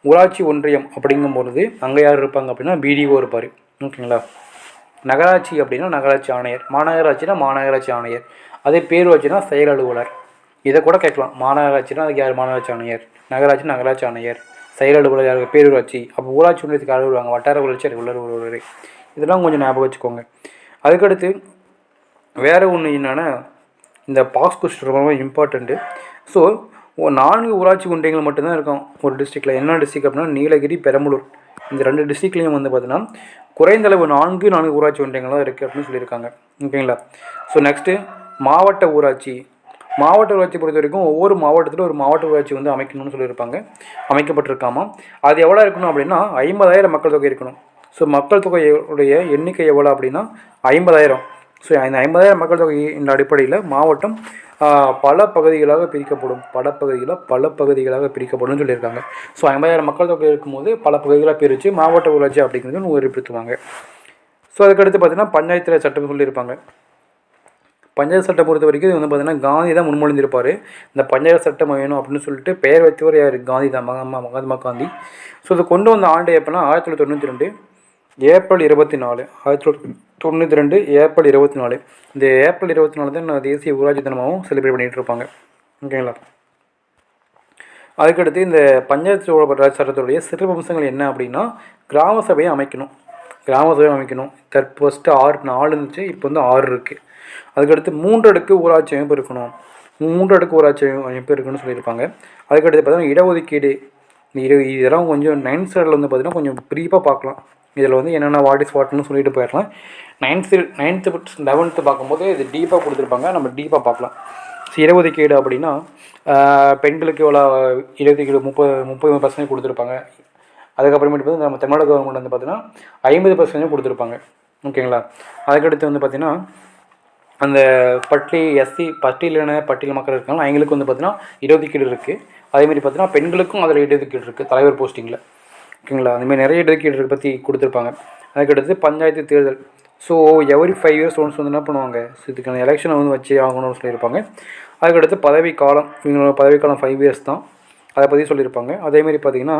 A: ஊராட்சி ஒன்றியம் அப்படிங்கும்பொழுது அங்கே யார் இருப்பாங்க அப்படின்னா பிடிஓ இருப்பார். ஓகேங்களா. நகராட்சி அப்படின்னா நகராட்சி ஆணையர், மாநகராட்சினா மாநகராட்சி ஆணையர், அதே பேரூராட்சினா செயல் அலுவலர். இதை கூட கேட்கலாம். மாநகராட்சினா அதுக்கு யார்? மாநகராட்சி ஆணையர். நகராட்சி நகராட்சி ஆணையர். செயல் அலுவலர் யார்? பேரூராட்சி. அப்போ ஊராட்சி ஒன்றியத்துக்கு யார் வருவாங்க? வட்டார வளர்ச்சி அலுவலர். இதெல்லாம் கொஞ்சம் ஞாபகம் வச்சுக்கோங்க. அதுக்கடுத்து வேறு ஒன்று என்னென்னா, இந்த பாஸ் கொஸ்டின் ரொம்ப இம்பார்ட்டண்ட்டு. ஸோ 4 ஊராட்சி ஒன்றியங்கள் மட்டும்தான் இருக்கும் ஒரு டிஸ்ட்ரிக்டில். என்ன டிஸ்ட்ரிக் அப்படின்னா நீலகிரி, பெரம்பலூர். இந்த 2 டிஸ்ட்ரிக்ட்லேயும் வந்து பார்த்தீங்கன்னா குறைந்தளவு 4 ஊராட்சி ஒன்றியங்கள் தான் இருக்குது அப்படின்னு சொல்லியிருக்காங்க. ஓகேங்களா? ஸோ நெக்ஸ்ட்டு மாவட்ட ஊராட்சி. மாவட்ட ஊராட்சி பொறுத்த வரைக்கும் ஒவ்வொரு மாவட்டத்திலும் ஒரு மாவட்ட ஊராட்சி வந்து அமைக்கணும்னு சொல்லியிருப்பாங்க, அமைக்கப்பட்டிருக்காமா. அது எவ்வளோ இருக்கணும் அப்படின்னா 50,000 மக்கள் தொகை இருக்கணும். ஸோ மக்கள் தொகையுடைய எண்ணிக்கை எவ்வளோ அப்படின்னா 50,000. ஸோ இந்த 50,000 மக்கள் தொகை இந்த அடிப்படையில் மாவட்டம் பல பகுதிகளாக பிரிக்கப்படும் சொல்லியிருக்காங்க. ஸோ 50,000 மக்கள் தொகை இருக்கும்போது பல பகுதிகளாக பிரித்து மாவட்ட ஊராட்சி அப்படிங்கிறது ஏற்படுத்துவாங்க. ஸோ அதுக்கடுத்து பார்த்திங்கன்னா பஞ்சாயத்து ராஜ் சட்டம் சொல்லியிருப்பாங்க. பஞ்சாயத்து சட்டம் பொறுத்த வரைக்கும் இது வந்து பார்த்திங்கன்னா காந்தி தான் முன்மொழிந்திருப்பார். இந்த பஞ்சாயத்து சட்டம் வேணும் அப்படின்னு சொல்லிட்டு பெயர் வைத்தவர் யார்? காந்தி தான், மகாத்மா காந்தி. ஸோ இது கொண்டு வந்த ஆண்டு எப்போனா 1992 ஏப்ரல் 24. 1992 ஏப்ரல் 24. இந்த ஏப்ரல் 24 தான் தேசிய ஊராட்சி தினமாகவும் செலிப்ரேட் பண்ணிகிட்டு இருப்பாங்க. ஓகேங்களா? அதுக்கடுத்து இந்த பஞ்சாயத்து ராஜ் சட்டத்துடைய சிறப்பம்சங்கள் என்ன அப்படின்னா கிராம சபையை அமைக்கணும். ஃபஸ்ட்டு 4 இருந்துச்சு, இப்போ வந்து 6 இருக்குது. அதுக்கடுத்து 3 அடுக்கு ஊராட்சி அமைப்பு இருக்கணும். 3 அடுக்கு ஊராட்சி அமைப்பு இருக்குன்னு சொல்லியிருப்பாங்க. அதுக்கடுத்து பார்த்தீங்கன்னா இடஒதுக்கீடு. இதெல்லாம் கொஞ்சம் 9th ஸ்டாண்டர்டில் வந்து பார்த்திங்கன்னா கொஞ்சம் ப்ரீஃபாக பார்க்கலாம். இதில் வந்து என்னென்ன வாட்னு சொல்லிட்டு போயிடலாம். 9th 11th பார்க்கும்போது இது டீப்பாக கொடுத்துருப்பாங்க, நம்ம டீப்பாக பார்க்கலாம். இடஒதுக்கீடு அப்படின்னா பெண்களுக்கு எவ்வளோ இடஒதுக்கீடு 30% கொடுத்துருப்பாங்க. அதுக்கப்புறமேட்டு வந்து நம்ம தமிழ்நாடு கவர்மெண்ட் வந்து பார்த்திங்கன்னா 50% கொடுத்துருப்பாங்க. ஓகேங்களா? அதுக்கடுத்து வந்து பார்த்திங்கன்னா அந்த பட்டியலின மக்கள் இருக்காங்க, அவங்களுக்கு வந்து பார்த்திங்கன்னா இடஒதுக்கீடு இருக்குது. அதேமாதிரி பார்த்திங்கன்னா பெண்களுக்கும் அதில் இடஒதுக்கீடு இருக்குது தலைவர் போஸ்டிங்கில். ஓகேங்களா? அதுமாதிரி நிறைய இடஒதுக்கீடு பற்றி கொடுத்துருப்பாங்க. அதுக்கடுத்து பஞ்சாயத்து தேர்தல். ஸோ எவ்ரி 5 years ஒன்ஸ் வந்து என்ன பண்ணுவாங்க? ஸோ இதுக்கான எலெக்ஷனை வந்து வச்சு ஆகணும்னு சொல்லியிருப்பாங்க. அதுக்கடுத்து பதவிக்காலம். இவங்களோட பதவிக்காலம் 5 years தான், அதை பற்றி சொல்லியிருப்பாங்க. அதேமாதிரி பார்த்திங்கன்னா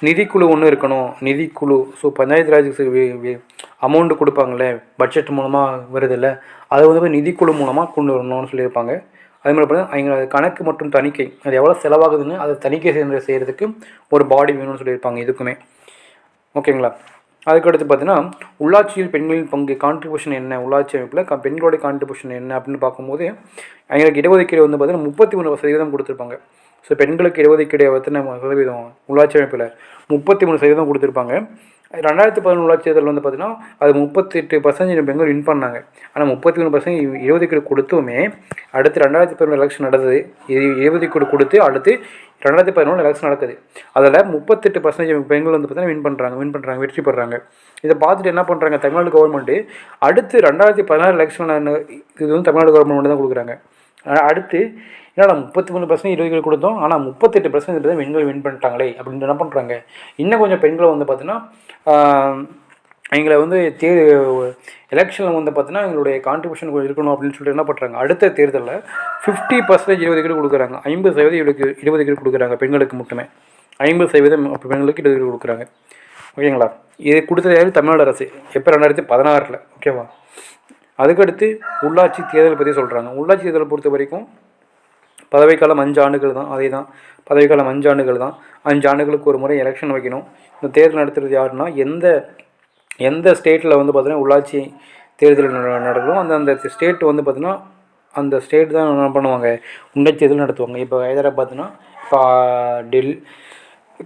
A: நிதிக்குழு ஒன்று இருக்கணும். நிதிக்குழு. ஸோ பஞ்சாயத்து ராஜுக்கு அமௌண்ட்டு கொடுப்பாங்களே, பட்ஜெட் மூலமாக வருதில்ல, அதை வந்து நிதிக்குழு மூலமாக கொண்டு வரணும்னு சொல்லியிருப்பாங்க. அதேமாதிரி பார்த்தீங்கன்னா அவங்க கணக்கு மற்றும் தணிக்கை, அது எவ்வளோ செலவாகுதுன்னு அதை தணிக்கை செய்கிறதுக்கு ஒரு பாடி வேணும்னு சொல்லியிருப்பாங்க இதுக்குமே. ஓகேங்களா? அதுக்கடுத்து பார்த்தீங்கன்னா உள்ளாட்சியில் பெண்களின் பங்கு கான்ட்ரிபியூஷன் என்ன, உள்ளாட்சி அமைப்பில் பெண்களுடைய கான்ட்ரிபியூஷன் என்ன அப்படின்னு பார்க்கும்போது அவங்களுக்கு இடஒதுக்கீடு வந்து பார்த்திங்கன்னா 33% கொடுத்துருப்பாங்க. ஸோ பெண்களுக்கு இடஒதுக்கீடு எத்தனை சதவீதம்? உள்ளாட்சி அமைப்பில் 33% கொடுத்துருப்பாங்க. 2011 உள்ளாட்சி தேர்தல் வந்து பார்த்திங்கன்னா அது 38% பெண்கள் வின் பண்ணாங்க. ஆனால் 33% இடஒதுக்கீடு கொடுத்துமே அடுத்து 2011 எலெக்ஷன் நடந்தது. இடஒதுக்கீடு கொடுத்து அடுத்து 2011 எலெக்ஷன் நடக்குது. அதில் 38% பெண்கள் வந்து பார்த்திங்கன்னா வின் பண்ணுறாங்க, வெற்றி பெறாங்க. இதை பார்த்துட்டு என்ன பண்ணுறாங்க தமிழ்நாடு கவர்மெண்ட்டு, அடுத்து 2016 எலெக்ஷன் இது வந்து தமிழ்நாடு கவர்மெண்ட் தான் கொடுக்குறாங்க. அடுத்து ஏன்னா 33% இடஒதுக்கீடு கொடுத்தோம், ஆனால் 38% பெண்கள் வின் பண்ணிட்டாங்களே அப்படின்ட்டு என்ன பண்ணுறாங்க, இன்னும் கொஞ்சம் பெண்களை வந்து பார்த்திங்கன்னா எங்களை வந்து எலெக்ஷனில் வந்து பார்த்தீங்கன்னா எங்களுடைய கான்ட்ரிபியூஷன் இருக்கணும் அப்படின்னு சொல்லிட்டு என்ன பண்ணுறாங்க, அடுத்த தேர்தலில் 50% இடஒதுக்கீடு கொடுக்குறாங்க. 50% இடஒதுக்கீடு கொடுக்குறாங்க பெண்களுக்கு மட்டுமே. 50% பெண்களுக்கு இடஒதுக்கீடு கொடுக்குறாங்க. ஓகேங்களா? இது கொடுத்தது யார்? தமிழ்நாடு அரசு. எப்போ? 2016. ஓகேவா? அதுக்கடுத்து உள்ளாட்சி தேர்தல் பற்றி சொல்கிறாங்க. உள்ளாட்சி தேர்தலை பொறுத்த வரைக்கும் பதவிக்காலம் 5 ஆண்டுகள் தான். அதே தான், பதவிக்காலம் 5 ஆண்டுகள் தான். 5 ஆண்டுகளுக்கு ஒரு முறை எலெக்ஷன் வைக்கணும். இந்த தேர்தல் நடத்துறது யாருன்னா எந்த ஸ்டேட்டில் வந்து பார்த்திங்கன்னா உள்ளாட்சி தேர்தல் நடக்கும் அந்த ஸ்டேட் வந்து பார்த்திங்கன்னா அந்த ஸ்டேட் தான் என்ன பண்ணுவாங்க, உள்ளாட்சி தேர்தல் நடத்துவாங்க. இப்போ ஹைதராபாத்னா இப்போ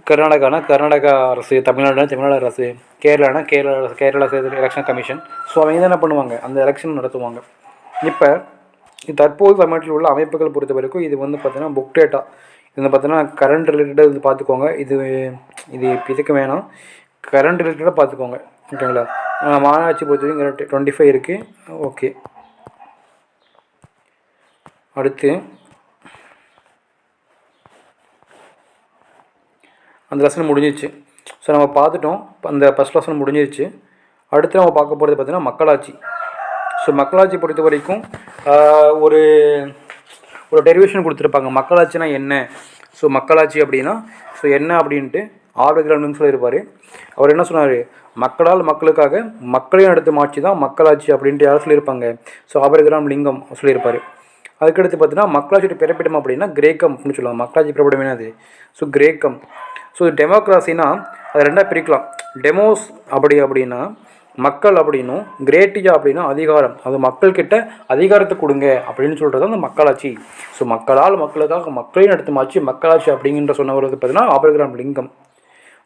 A: கர்நாடகா அரசு, தமிழ்நாடு அரசு, கேரளா தேர்தல் எலெக்ஷன் கமிஷன். ஸோ அவங்க தான் என்ன பண்ணுவாங்க, அந்த எலெக்ஷன் நடத்துவாங்க. இப்போ தற்போது தமிழ்நாட்டில் உள்ள அமைப்புகள் பொறுத்த வரைக்கும் இது வந்து பார்த்திங்கன்னா புக் டேட்டா. இது வந்து பார்த்திங்கன்னா கரண்ட் ரிலேட்டடாக இது பார்த்துக்கோங்க. இது இதுக்கு வேணாம், கரண்ட் ரிலேட்டடாக பார்த்துக்கோங்க. ஓகேங்களா? மாநகராட்சி பொறுத்த வரைக்கும் 25 இருக்குது. ஓகே, அடுத்து அந்த லெசன் முடிஞ்சிச்சு. ஸோ நம்ம பார்த்துட்டோம், அந்த ஃபஸ்ட் லெசன் முடிஞ்சிருச்சு. அடுத்து நம்ம பார்க்க போகிறது பார்த்திங்கன்னா மக்களாட்சி. ஸோ மக்களாட்சி பொறுத்த வரைக்கும் ஒரு டெரிவேஷன் கொடுத்துருப்பாங்க. மக்களாட்சினா என்ன? ஸோ மக்களாட்சி அப்படின்னா என்ன அப்படின்ட்டு ஆப்ரஹாம் லிங்கன் சொல்லியிருப்பார். அவர் என்ன சொன்னார், மக்களால் மக்களுக்காக மக்களையும் நடத்தும் ஆட்சி தான் மக்களாட்சி அப்படின்ட்டு யாரும் சொல்லியிருப்பாங்க. ஸோ ஆப்ரஹாம் லிங்கம் சொல்லியிருப்பார். அதுக்கடுத்து பார்த்தீங்கன்னா மக்களாட்சியோட பிறப்பிடம் அப்படின்னா கிரேக்கம் அப்படின்னு சொல்லுவாங்க. மக்களாட்சி பிறப்பிடம் என்னது? ஸோ கிரேக்கம். ஸோ டெமோக்ராசினா அதை ரெண்டாக பிரிக்கலாம். டெமோஸ் அப்படின்னா மக்கள் அப்படின்னும், கிரேட்டியா அப்படின்னா அதிகாரம், அது மக்கள்கிட்ட அதிகாரத்தை கொடுங்க அப்படின்னு சொல்கிறது அந்த மக்களாட்சி. ஸோ மக்களால் மக்களுக்காக மக்களையும் நடத்தும் ஆட்சி மக்களாட்சி அப்படிங்கிற சொன்னவர் வந்து பார்த்தீங்கன்னா ஆப்ரஹாம் லிங்கம்.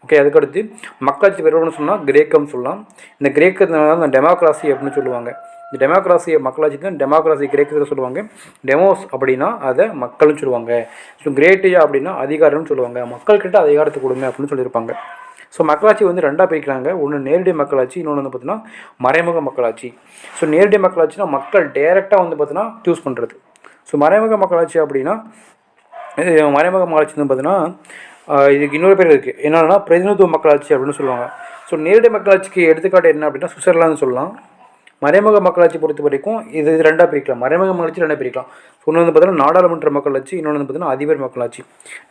A: ஓகே, அதுக்கடுத்து மக்களாட்சி பெறணும்னு சொன்னால் கிரேக்கம் சொல்லலாம். இந்த கிரேக்கத்தினால தான் டெமோக்ராசி அப்படின்னு சொல்லுவாங்க. இந்த டெமோக்ராசியை மக்களாட்சி தான் டெமோக்ராசி கிரேக்கத்தில் சொல்லுவாங்க. டெமோஸ் அப்படின்னா அதை மக்கள்னு சொல்லுவாங்க. ஸோ கிரேட்டியா அப்படின்னா அதிகாரம்னு சொல்லுவாங்க. மக்கள்கிட்ட அதிகாரத்தை கொடுங்க அப்படின்னு சொல்லியிருப்பாங்க. ஸோ மக்களாட்சி வந்து ரெண்டாக பிரிக்கிறாங்க. ஒன்று நேரடி மக்களாட்சி, இன்னொன்று வந்து பார்த்தீங்கன்னா மறைமுக மக்களாட்சி. ஸோ நேரடி மக்களாட்சினா மக்கள் டைரெக்டாக வந்து பார்த்தீங்கன்னா சூஸ் பண்ணுறது. ஸோ மறைமுக மக்களாட்சி அப்படின்னா மறைமுக மக்களாட்சி வந்து பார்த்தீங்கன்னா இதுக்கு இன்னொரு பேர் இருக்குது, என்னென்னா பிரதிநிதித்துவ மக்களாட்சி அப்படின்னு சொல்லுவாங்க. ஸோ நேரடி மக்களாட்சிக்கு எடுத்துக்காட்டு என்ன அப்படின்னா சுவிட்சர்லாந்து சொல்லலாம். மறைமுக மக்களாட்சி பொறுத்த வரைக்கும் இது ரெண்டாக பிரிக்கலாம். மறைமுக மக்களாட்சி ரெண்டாக பிரிக்கலாம். ஒன்று வந்து பார்த்தீங்கன்னா நாடாளுமன்ற மக்களாட்சி, இன்னொன்று வந்து பார்த்தீங்கன்னா அதிபர் மக்களாட்சி.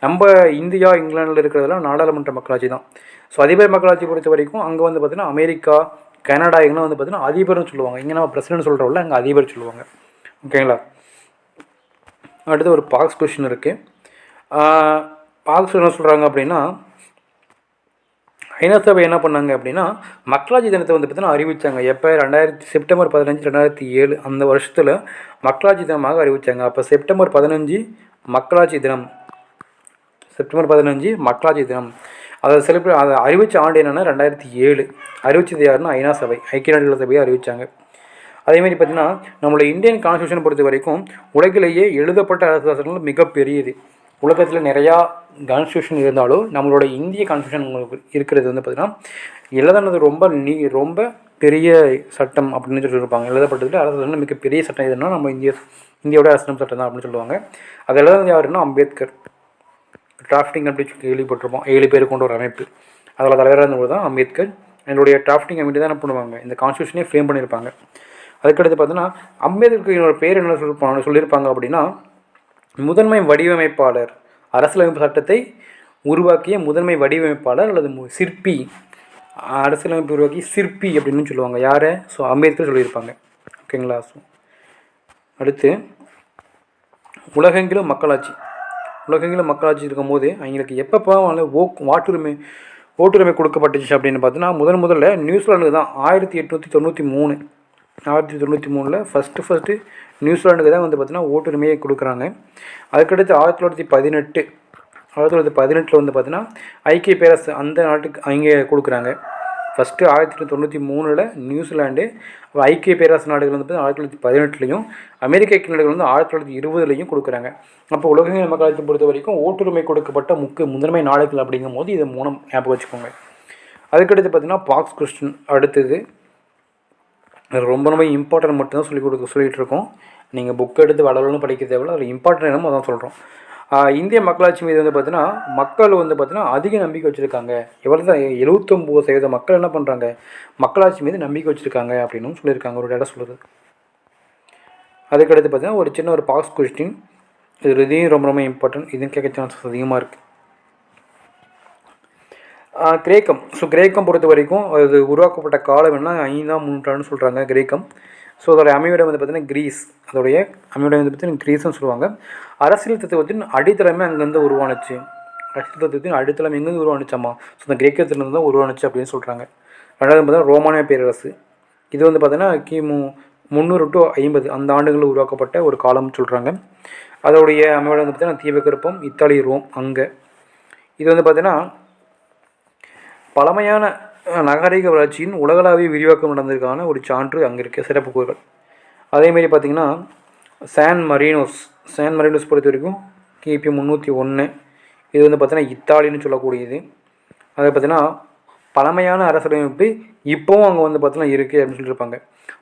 A: நம்ம இந்தியா இங்கிலாந்தில் இருக்கிறதெல்லாம் நாடாளுமன்ற மக்களாட்சி தான். ஸோ அதிபர் மக்களாட்சி பொறுத்த வரைக்கும் அங்கே வந்து பார்த்தீங்கன்னா அமெரிக்கா, கனடா இங்கெல்லாம் வந்து பார்த்தீங்கன்னா அதிபர்னு சொல்லுவாங்க. இங்கே நம்ம பிரசிடென்ட் சொல்கிறவங்கள அங்கே அதிபர் சொல்லுவாங்க. ஓகேங்களா? அடுத்து ஒரு பாக்ஸ் கொஸ்டின் இருக்குது. பாக்ஸ் என்ன சொல்கிறாங்க அப்படின்னா, ஐநா சபை என்ன பண்ணாங்க அப்படின்னா மக்களாட்சி தினத்தை வந்து பார்த்தீங்கன்னா அறிவித்தாங்க. எப்போ? செப்டம்பர் 15, 2007 அந்த வருஷத்தில் மக்களாட்சி தினமாக அறிவித்தாங்க. அப்போ செப்டம்பர் 15 மக்களாட்சி தினம். செப்டம்பர் 15 மக்களாட்சி தினம். அதை அதை அறிவித்த ஆண்டு என்னென்னா 2007. அறிவித்தது யாருன்னா ஐநா சபை, ஐக்கிய நாடுகள் சபையை அறிவித்தாங்க. அதேமாதிரி பார்த்திங்கன்னா நம்மளுடைய இந்தியன் கான்ஸ்டியூஷன் பொறுத்த வரைக்கும் உலகிலேயே எழுதப்பட்ட அரசு சாசனங்கள் மிகப்பெரியது. உலகத்தில் நிறையா கான்ஸ்டியூஷன் இருந்தாலும் நம்மளோட இந்திய கான்ஸ்டியூஷன் உங்களுக்கு இருக்கிறது வந்து பார்த்திங்கன்னா எழுதுனது ரொம்ப பெரிய சட்டம் அப்படின்னு சொல்லியிருப்பாங்க. எழுதப்பட்டதில் அரசு சட்டம் மிகப்பெரிய சட்டம் எதுனா நம்ம இந்தியாவோட அரசியல் சட்டம் தான் அப்படின்னு சொல்லுவாங்க. அது எழுதுனது யாருன்னா அம்பேத்கர். டிராஃப்டிங் அப்படி கேள்விப்பட்டிருப்போம். 7 பேர் கொண்ட ஒரு அமைப்பு. அதில் தலைவராக இருந்தவங்க தான் அம்பேத்கர். என்னுடைய டிராஃப்டிங் கமிட்டி தான் என்ன பண்ணுவாங்க, இந்த கான்ஸ்டியூஷனே ஃப்ரேம் பண்ணியிருப்பாங்க. அதுக்கடுத்து பார்த்தீங்கன்னா அம்பேத்கருக்கு என்னோட பேர் என்ன சொல்லியிருப்பாங்க அப்படின்னா முதன்மை வடிவமைப்பாளர், அரசியலமைப்பு சட்டத்தை உருவாக்கிய முதன்மை வடிவமைப்பாளர் அல்லது சிற்பி, அரசியலமைப்பு உருவாக்கி சிற்பி அப்படின்னு சொல்லுவாங்க. யாரை? ஸோ அம்பேத்கர் சொல்லியிருப்பாங்க. ஓகேங்களா? ஸோ அடுத்து உலகெங்கிலும் மக்களாட்சி. உலகெங்கிலும் மக்களாட்சி இருக்கும் போது அவங்களுக்கு எப்பப்போ ஓட்டுரிமை கொடுக்கப்பட்டுச்சு அப்படின்னு பார்த்தீங்கன்னா முதல்ல நியூசிலாண்டுக்கு தான் 1893. 1993 ஃபஸ்ட்டு நியூசிலாண்டுக்கு தான் வந்து பார்த்தீங்கன்னா ஓட்டுரிமையை கொடுக்குறாங்க. அதுக்கடுத்து 1918 வந்து பார்த்தீங்கன்னா ஐக்கிய பேரரசு அந்த நாட்டுக்கு அங்கே கொடுக்குறாங்க. ஃபஸ்ட்டு 1993 நியூசிலாண்டு, ஐக்கிய பேரரசு நாடுகள் வந்து 1918 அமெரிக்க ஐக்கிய நாடுகள் வந்து 1920 கொடுக்குறாங்க. அப்போ உலக மக்களாட்சி பொறுத்த வரைக்கும் ஓட்டுரிமை கொடுக்கப்பட்ட முதன்மை நாடுகள் அப்படிங்கும் போது இதை மூலம் ஞாபகம் வச்சுக்கோங்க. அதுக்கடுத்து பார்த்தீங்கன்னா பாக்ஸ் கொஸ்டின். அடுத்தது ரொம்ப இம்பார்ட்டன்ட் மட்டும்தான் சொல்லிகிட்டு இருக்கோம். நீங்கள் புக் எடுத்து வளரணும் படிக்க தேவையில்ல. அதில் இம்பார்ட்டன்ட் என்னமோ அதான் சொல்கிறோம். இந்திய மக்களாட்சி மீது வந்து பார்த்தீங்கன்னா மக்கள் வந்து பார்த்தீங்கன்னா அதிக நம்பிக்கை வச்சுருக்காங்க. எவ்வளோ தான் 79% மக்கள் என்ன பண்ணுறாங்க, மக்களாட்சி மீது நம்பிக்கை வச்சுருக்காங்க அப்படின்னு சொல்லியிருக்காங்க. ஒரு டேட்டா சொல்லுது. அதுக்கடுத்து பார்த்தீங்கன்னா ஒரு சின்ன ஒரு பாக்ஸ் கொஸ்டின். இதையும் ரொம்ப இம்பார்ட்டன்ட். இதுவும் கேட்க சான்சஸ் அதிகமாக இருக்குது. கிரேக்கம். ஸோ கிரேக்கம் பொறுத்த வரைக்கும் அது உருவாக்கப்பட்ட காலம் என்ன 5ஆம் நூற்றாண்டுன்னு சொல்கிறாங்க கிரேக்கம். ஸோ அதோடைய அமைவிடம் வந்து பார்த்திங்கன்னா கிரீஸ். அதோடைய அமைவிடம் வந்து பார்த்திங்கன்னா கிரீஸ்ன்னு சொல்லுவாங்க. அரசியல் தத்துவத்தின் அடித்தளமே அங்கேருந்து உருவானுச்சு. அரசியல் தத்துவத்தின் அடித்தளம் எங்கேருந்து உருவானுச்சாமா? ஸோ அந்த கிரேக்கத்திலிருந்து தான் உருவானுச்சு அப்படின்னு சொல்கிறாங்க. ரெண்டாவது பார்த்தீங்கன்னா ரோமானிய பேரரசு. இது வந்து பார்த்திங்கன்னா கிமு 300 to 50 அந்த ஆண்டுகளில் உருவாக்கப்பட்ட ஒரு காலம்னு சொல்கிறாங்க. அதோடைய அமைவிடம் வந்து பார்த்திங்கன்னா தீபகற்பம், இத்தாலி, ரோம் அங்கே. இது வந்து பார்த்திங்கன்னா பழமையான நாகரிக வளர்ச்சியின் உலகளாவிய விரிவாக்கம் நடந்ததுக்கான ஒரு சான்று அங்கே இருக்க சிறப்பு கூறுகள். அதேமாரி பார்த்திங்கன்னா சான் மரீனோஸ் பொறுத்த வரைக்கும் கிபி 301. இது வந்து பார்த்திங்கன்னா இத்தாலின்னு சொல்லக்கூடியது. அதை பார்த்திங்கன்னா பழமையான அரசியலமைப்பு இப்போவும் அங்கே வந்து பார்த்திங்கன்னா இருக்குது அப்படின்னு சொல்லியிருப்பாங்க.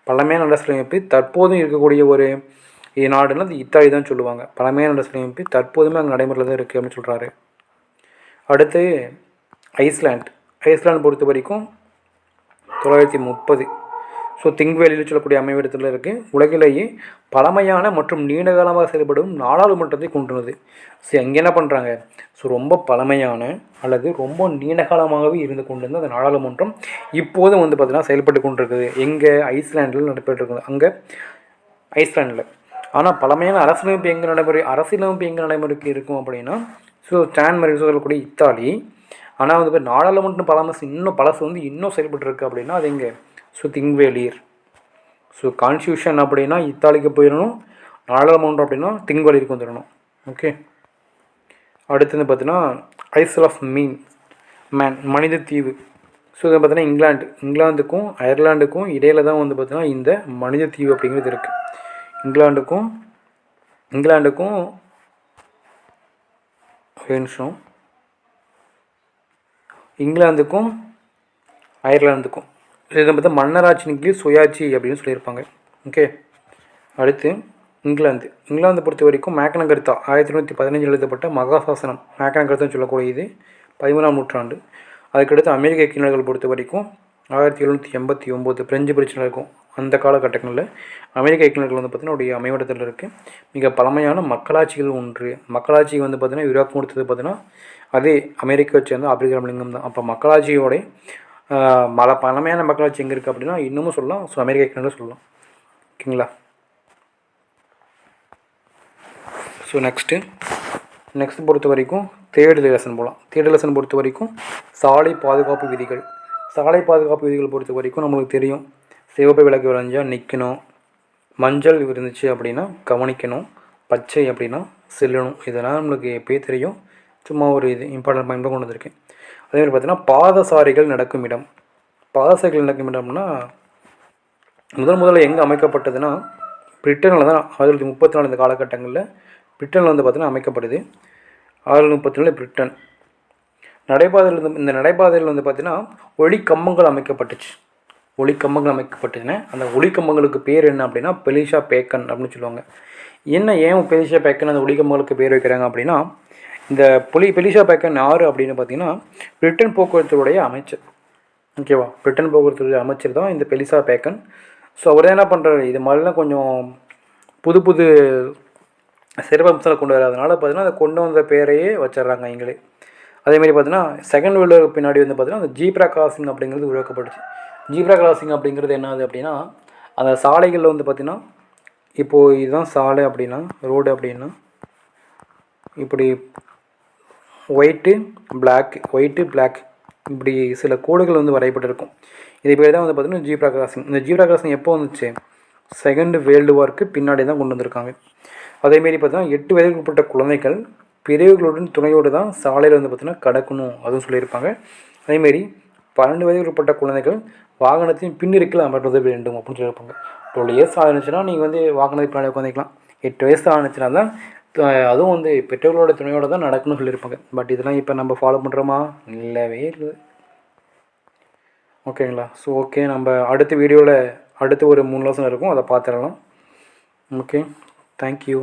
A: பழமையான அரசியலமைப்பு தற்போதும் இருக்கக்கூடிய ஒரு நாடுன்னா அது இத்தாலி தான் சொல்லுவாங்க. பழமையான அரசியலமைப்பு தற்போதுமே அங்கே நடைமுறையில் தான் இருக்குது அப்படின்னு சொல்கிறாரு. அடுத்து ஐஸ்லாண்டு பொறுத்த வரைக்கும் 930. ஸோ திங்வேலியில் சொல்லக்கூடிய அமைவிடத்தில் இருக்குது. உலகிலேயே பழமையான மற்றும் நீண்ட காலமாக செயல்படும் நாடாளுமன்றத்தை கொண்டுள்ளது. ஸோ அங்கே என்ன பண்ணுறாங்க, ஸோ ரொம்ப பழமையான அல்லது ரொம்ப நீண்ட காலமாகவே இருந்து கொண்டிருந்த அந்த நாடாளுமன்றம் இப்போதும் வந்து பார்த்திங்கன்னா செயல்பட்டு கொண்டிருக்குது. எங்கே, ஐஸ்லாண்டில் நடைபெற்றிருக்குது. அங்கே ஐஸ்லாண்டில். ஆனால் பழமையான அரசியலமைப்பு எங்கே நடைமுறைக்கு இருக்கும் அப்படின்னா, ஸோ சான் மரினோ சொல்லக்கூடிய இத்தாலி. ஆனால் வந்து இப்போ நாடாளுமன்றம் பழசு வந்து இன்னும் செயல்பட்டுருக்கு அப்படின்னா அது எங்கே, ஸோ திங்வேலியர். ஸோ கான்ஸ்டியூஷன் அப்படின்னா இத்தாலிக்கு போயிடணும், நாடாளுமன்றம் அப்படின்னா திங்வேலியருக்கு வந்துடணும். ஓகே. அடுத்து வந்து பார்த்தீங்கன்னா ஐசல் ஆஃப் மேன், மனித தீவு. ஸோ இதை பார்த்தீங்கன்னா இங்கிலாந்துக்கும் அயர்லாண்டுக்கும் இடையில தான் வந்து பார்த்தீங்கன்னா இந்த மனித தீவு அப்படிங்கிறது இருக்குது. இங்கிலாந்துக்கும் இங்கிலாந்துக்கும் அயர்லாந்துக்கும் இதை பார்த்தா மன்னராட்சியின் கீழ் சுயாட்சி அப்படின்னு சொல்லியிருப்பாங்க. ஓகே. அடுத்து இங்கிலாந்து பொறுத்த வரைக்கும் மேக்னா கர்த்தா 1915 எழுதப்பட்ட மகாசாசனம். மேக்னா கர்த்தான்னு சொல்லக்கூடிய இது 13ஆம் நூற்றாண்டு. அதுக்கடுத்து அமெரிக்க ஐக்கிய பொறுத்த வரைக்கும் 1789 பிரெஞ்சு பிரச்சனை இருக்கும். அந்த காலகட்டங்களில் அமெரிக்க ஐக்கிய நாடுகள் வந்து பார்த்திங்கன்னா அமைவிடத்தில் இருக்குது. மிக பழமையான மக்களாட்சிகள் ஒன்று. மக்களாட்சி வந்து பார்த்திங்கன்னா விரிவாக்கம் கொடுத்தது பார்த்திங்கன்னா அதே அமெரிக்காவை சேர்ந்த ஆபிரகாம் லிங்கன் தான். அப்போ மக்களாட்சியோட பழமையான மக்களாட்சி எங்கே இருக்குது அப்படின்னா இன்னமும் சொல்லலாம், ஸோ அமெரிக்க ஐக்கிய நாடுகள் சொல்லலாம். ஓகேங்களா. ஸோ நெக்ஸ்ட் பொறுத்த வரைக்கும் தேர்ட் லெசன் போகலாம். தேர்ட் லெசன் பொறுத்த வரைக்கும் சாலை பாதுகாப்பு விதிகள் பொறுத்த வரைக்கும் நம்மளுக்கு தெரியும். சிவப்பு விளக்கு விளைஞ்சால் நிற்கணும், மஞ்சள் இருந்துச்சு அப்படின்னா கவனிக்கணும், பச்சை அப்படின்னா செல்லணும். இதெல்லாம் நம்மளுக்கு எப்போயே தெரியும். சும்மா ஒரு இது இம்பார்ட்டன்ட் பாயிண்ட் கொண்டு வந்திருக்கேன். அதேமாதிரி பார்த்தீங்கன்னா பாதசாரிகள் நடக்கும் இடம்னா முதல்ல எங்கே அமைக்கப்பட்டதுன்னா பிரிட்டனில் தான். 1934 இந்த காலகட்டங்களில் பிரிட்டனில் வந்து பார்த்திங்கன்னா அமைக்கப்படுது. 1934 பிரிட்டன். நடைபாதையில் வந்து பார்த்திங்கன்னா ஒளிக்கம்பங்கள் அமைக்கப்பட்டுச்சுன்னா அந்த ஒளிக்கம்பங்களுக்கு பேர் என்ன அப்படின்னா பெலிஷா பேக்கன் அப்படின்னு சொல்லுவாங்க. ஏன் பெலிஷா பேக்கன் அந்த ஒளிக்கம்பங்களுக்கு பேர் வைக்கிறாங்க அப்படின்னா, இந்த பெலிஷா பேக்கன் யார் அப்படின்னு பார்த்தீங்கன்னா பிரிட்டன் போக்குவரத்துடைய அமைச்சர். ஓகேவா. பிரிட்டன் போக்குவரத்துடைய அமைச்சர் தான் இந்த பெலிஷா பேக்கன். ஸோ அவர் என்ன பண்ணுறாரு, இது மாதிரிலாம் கொஞ்சம் புது சிறப்பம்சங்களை கொண்டு வராதனால பார்த்தீங்கன்னா அதை கொண்டு வந்த பேரையே வச்சிட்றாங்க இங்களே. அதேமாதிரி பார்த்தீங்கன்னா செகண்ட் வேர்ல்டு வார் பின்னாடி வந்து பார்த்தீங்கன்னா அந்த ஜீப்ரா கிராசிங் அப்படிங்கிறது உருவாக்கப்பட்டுச்சு. ஜீப்ரா கிராசிங் அப்படிங்கிறது என்னது அப்படின்னா, அந்த சாலைகளில் வந்து பார்த்திங்கன்னா இப்போது இதுதான் சாலை அப்படின்னா, ரோடு அப்படின்னா இப்படி ஒயிட்டு பிளாக் இப்படி சில கோடுகள் வந்து வரையப்பட்டிருக்கும். இது பேர் தான் வந்து பார்த்திங்கன்னா ஜீப்ரா கிராசிங். இந்த ஜீப்ரா கிராசிங் எப்போ வந்துச்சு, செகண்ட் வேர்ல்டு வார்க்கு பின்னாடி தான் கொண்டு வந்திருக்காங்க. அதேமாரி பார்த்தீங்கன்னா 8 வயதுக்கு உட்பட்ட குழந்தைகள் பெரியவர்களுடன் துணையோடு தான் சாலையில் வந்து பார்த்திங்கன்னா கடக்கணும் அதுவும் சொல்லியிருப்பாங்க. அதேமாரி 12 வயதுக்கு உட்பட்ட குழந்தைகள் வாகனத்தின் பின்னிருக்கில் அமர்வது வேண்டும் அப்படின்னு சொல்லியிருப்பாங்க. 12 இயர்ஸ் ஆனிச்சுன்னா நீங்கள் வந்து வாகனத்துக்கு பின்னாடி உட்காந்துக்கலாம். 8 வயசு ஆனிச்சுன்னா தான் அதுவும் வந்து பெற்றோர்களோட துணையோடு தான் நடக்கணும்னு சொல்லியிருப்பாங்க. பட் இதெல்லாம் இப்போ நம்ம ஃபாலோ பண்ணுறோமா, இல்லவே இல்லை. ஓகேங்களா. ஸோ ஓகே, நம்ம அடுத்த வீடியோவில் அடுத்து ஒரு 3 லெசன் இருக்கும், அதை பார்த்துடலாம். Okay, thank you.